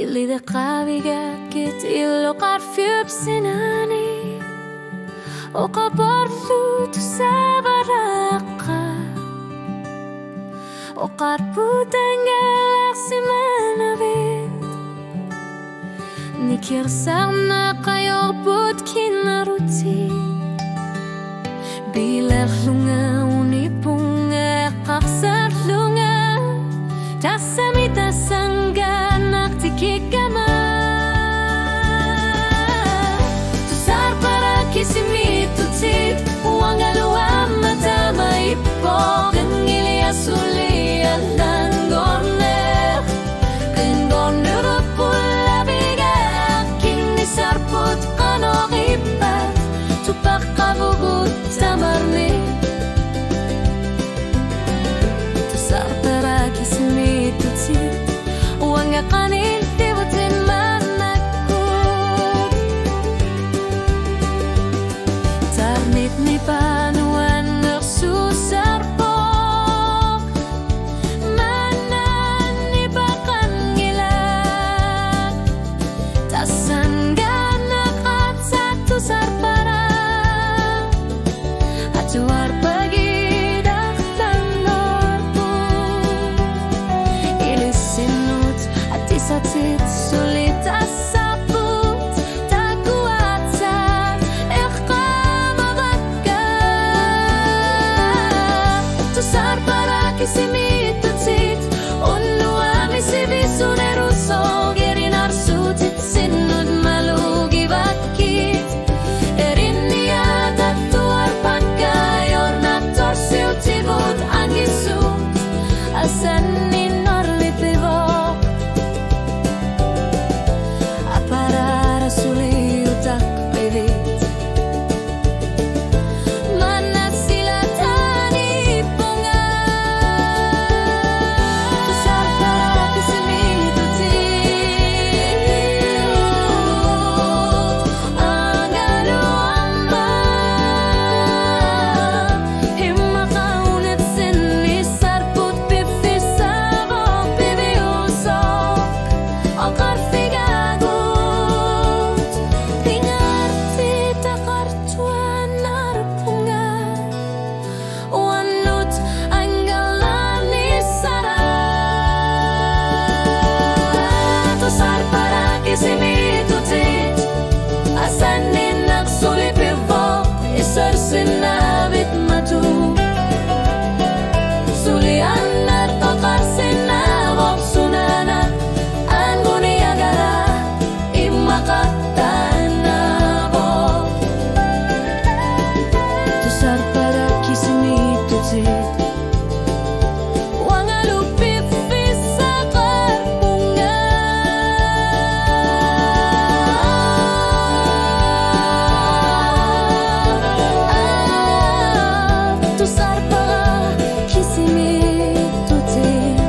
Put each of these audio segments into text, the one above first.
اللي دقابقات كت إلو قرفي بسناني وقبرلو تسابرقا وقربو تنقل سمانا بيت نكير سغنا قيور بود كينا روتي بيلا خلونga unipunga قخسر لونga تسمي تسنغا نقتكي كما تسار para kisimi tuti wangalu amata mai po gengili asuli alangorner gengorner pulla biga kini sarput qanoriba tupaqabugut tamarni تسار para kisimi tuti wanga qanin tibutin manakut tarnit ni panuan ngersusar pok manan ni bakan ngilak tasan ganak at satu sarpara atuar pagi dak langorpu ilisinut atisatit sulit asaput tak kuat sa tusar para kisimi tutsit unu amisi bisuneru so gerinar sutit sinud malugi bakit erinia tatuar pakai ornator siltivut angisut asanin orlipivo aparara suli utak bevit manat silatani ponga tusar para kisimi tuti angalo amma himma qaunet sinni sarput bifisavo bibiusok aqar figagut pingarti takartuan narpunga wanut angalani sara tusar para kisimi tutit asanin naksuli pivok isar sinabit matu sulian nartokar sinavok sunana anguni agara imakatanabok tusar para kisimi tutit wangalupi fisa karpunga tusar para kisimi tutit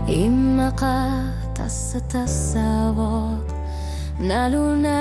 imaka tasa tasawok naluna